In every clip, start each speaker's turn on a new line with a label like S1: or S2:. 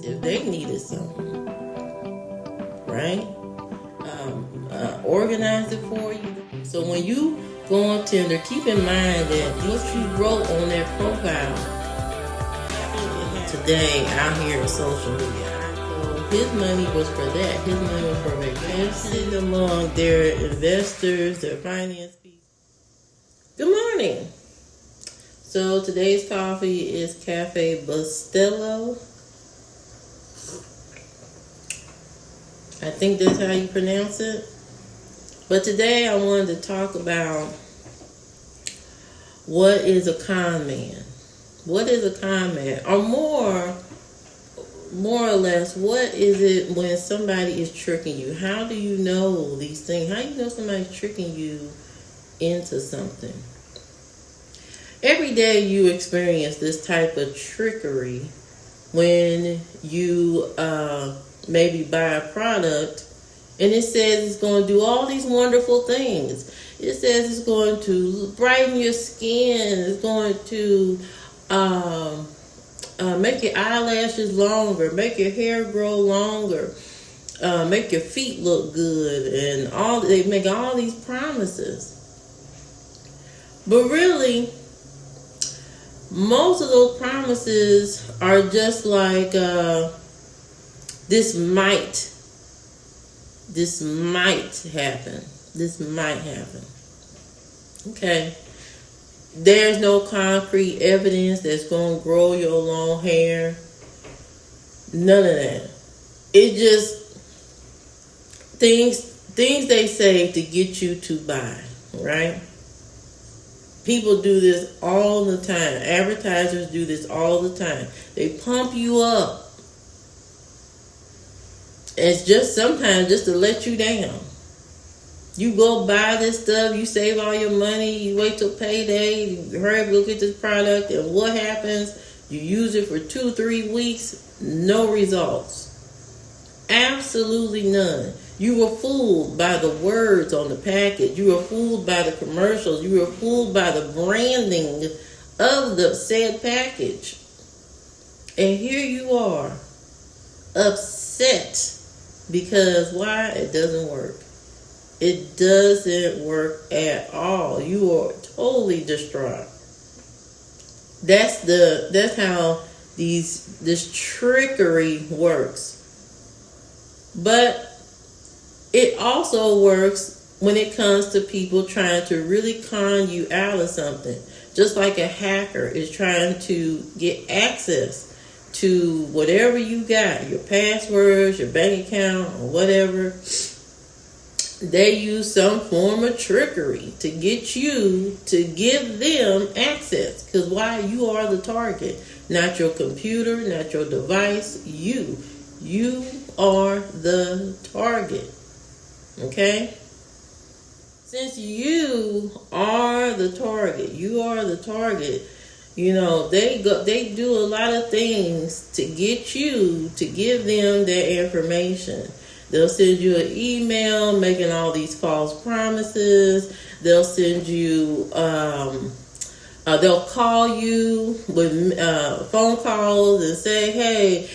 S1: if they needed something, right? Organize it for you. So when you go on Tinder, keep in mind that what you wrote on that profile today out here in social media. So his money was for that. His money was for vacation among their investors, their finance people. Good morning. So today's coffee is Cafe Bustelo. I think that's how you pronounce it. But today I wanted to talk about what is a con man. What is a con man? Or more or less, what is it when somebody is tricking you? How do you know these things? How do you know somebody's tricking you into something? Every day you experience this type of trickery when you maybe buy a product and it says it's going to do all these wonderful things. It says it's going to brighten your skin. It's going to make your eyelashes longer, make your hair grow longer, make your feet look good, and they make all these promises. But really, most of those promises are just like this might happen. This might happen. Okay. There's no concrete evidence that's going to grow your long hair. None of that. It just things they say to get you to buy, right? People do this all the time. Advertisers do this all the time. They pump you up. It's just sometimes just to let you down. You go buy this stuff, you save all your money, you wait till payday, you hurry up, go get this product, and what happens? You use it for 2-3 weeks, no results. Absolutely none. You were fooled by the words on the package. You were fooled by the commercials. You were fooled by the branding of the said package. And here you are, upset because why? It doesn't work. It doesn't work at all. You are totally distraught. That's how this trickery works. But it also works when it comes to people trying to really con you out of something. Just like a hacker is trying to get access to whatever you got, your passwords, your bank account, or whatever. They use some form of trickery to get you to give them access. Because why? You are the target. Not your computer, not your device. You are the target. Okay? Since you are the target, they do a lot of things to get you to give them their information. They'll send you an email making all these false promises. They'll send you, they'll call you with phone calls and say, hey,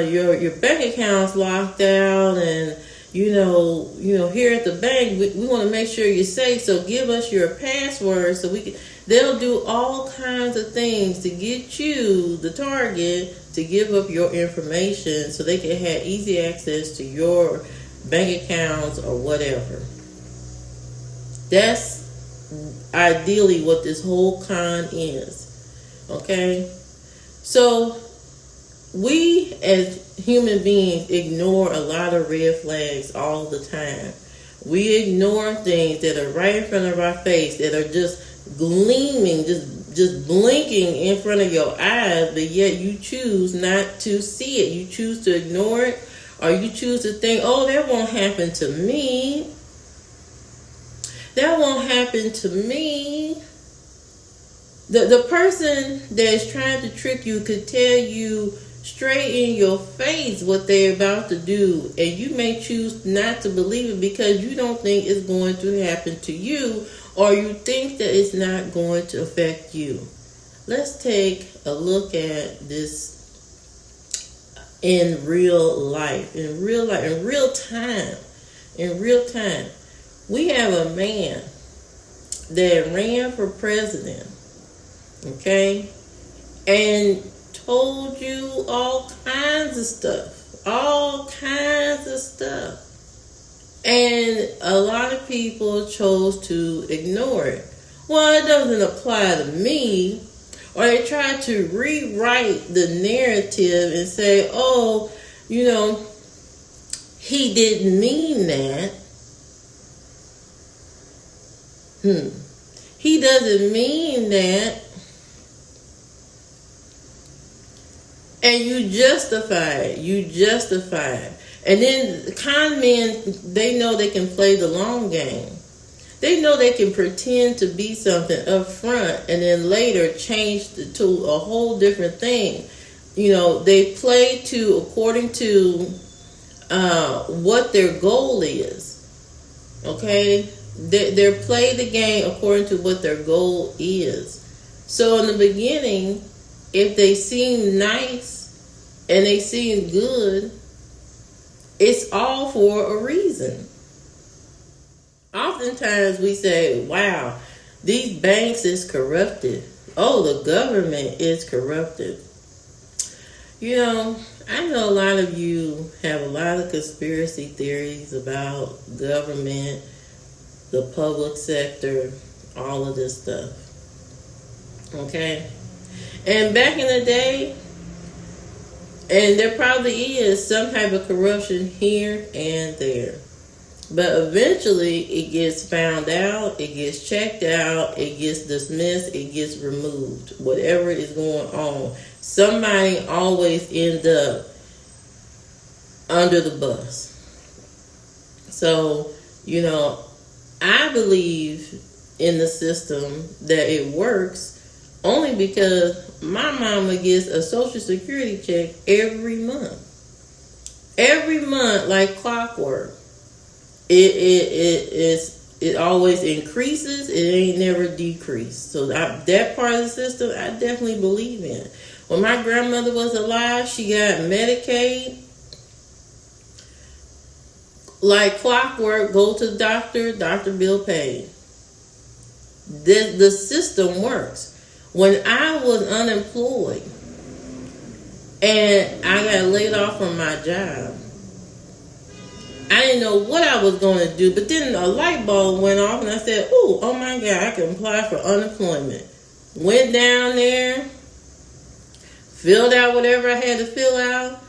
S1: your bank account's locked out, and here at the bank, we want to make sure you're safe, so give us your password so we can. They'll do all kinds of things to get you, the target, to give up your information so they can have easy access to your bank accounts or whatever. That's ideally what this whole con is. Okay? So we as human beings ignore a lot of red flags all the time. We ignore things that are right in front of our face, that are just gleaming, just blinking in front of your eyes, but yet you choose not to see it. You choose to ignore it, or you choose to think, oh, that won't happen to me. That won't happen to me. The person that's trying to trick you could tell you straight in your face what they're about to do, and you may choose not to believe it because you don't think it's going to happen to you, or you think that it's not going to affect you. Let's take a look at this in real life, in real time. We have a man that ran for president, okay, and told you all kinds of stuff. And a lot of people chose to ignore it. Well, it doesn't apply to me. Or they try to rewrite the narrative and say, oh, he didn't mean that. He doesn't mean that. And you justify it. And then con men, they know they can play the long game. They know they can pretend to be something up front and then later change to a whole different thing. They play according to what their goal is. Okay? They play the game according to what their goal is. So in the beginning, if they seem nice and they seem good, it's all for a reason. Oftentimes we say, wow, these banks is corrupted. Oh, the government is corrupted. I know a lot of you have a lot of conspiracy theories about government, the public sector, all of this stuff. Okay? And back in the day, and there probably is some type of corruption here and there. But eventually it gets found out, it gets checked out, it gets dismissed, it gets removed. Whatever is going on, somebody always ends up under the bus. So, I believe in the system that it works only because my mama gets a Social Security check every month. Every month, like clockwork. It always increases. It ain't never decreased. So that part of the system, I definitely believe in. When my grandmother was alive, she got Medicaid. Like clockwork, go to the doctor bill paid. The system works. When I was unemployed and I got laid off from my job, I didn't know what I was going to do, but then a light bulb went off and I said, oh my God, I can apply for unemployment. Went down there, filled out whatever I had to fill out,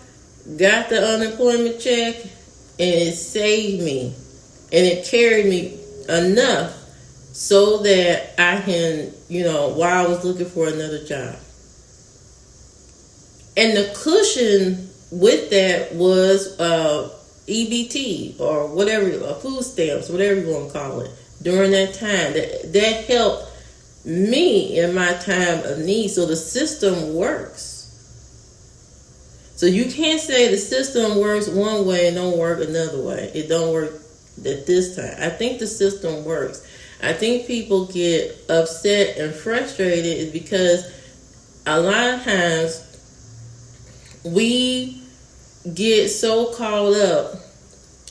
S1: got the unemployment check, and it saved me. And it carried me enough so that I can, while I was looking for another job. And the cushion with that was EBT or whatever, food stamps, whatever you want to call it, during that time. That helped me in my time of need. So the system works. So you can't say the system works one way and don't work another way. It don't work at this time. I think the system works. I think people get upset and frustrated is because a lot of times we get so caught up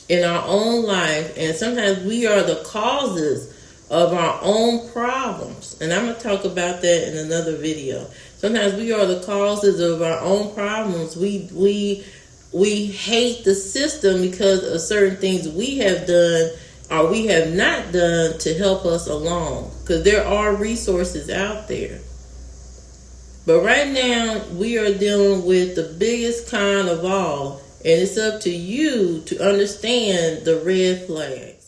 S1: in our own life, and sometimes we are the causes of our own problems. And I'm going to talk about that in another video. Sometimes we are the causes of our own problems. We hate the system because of certain things we have done or we have not done to help us along. Because there are resources out there. But right now, we are dealing with the biggest con of all. And it's up to you to understand the red flag.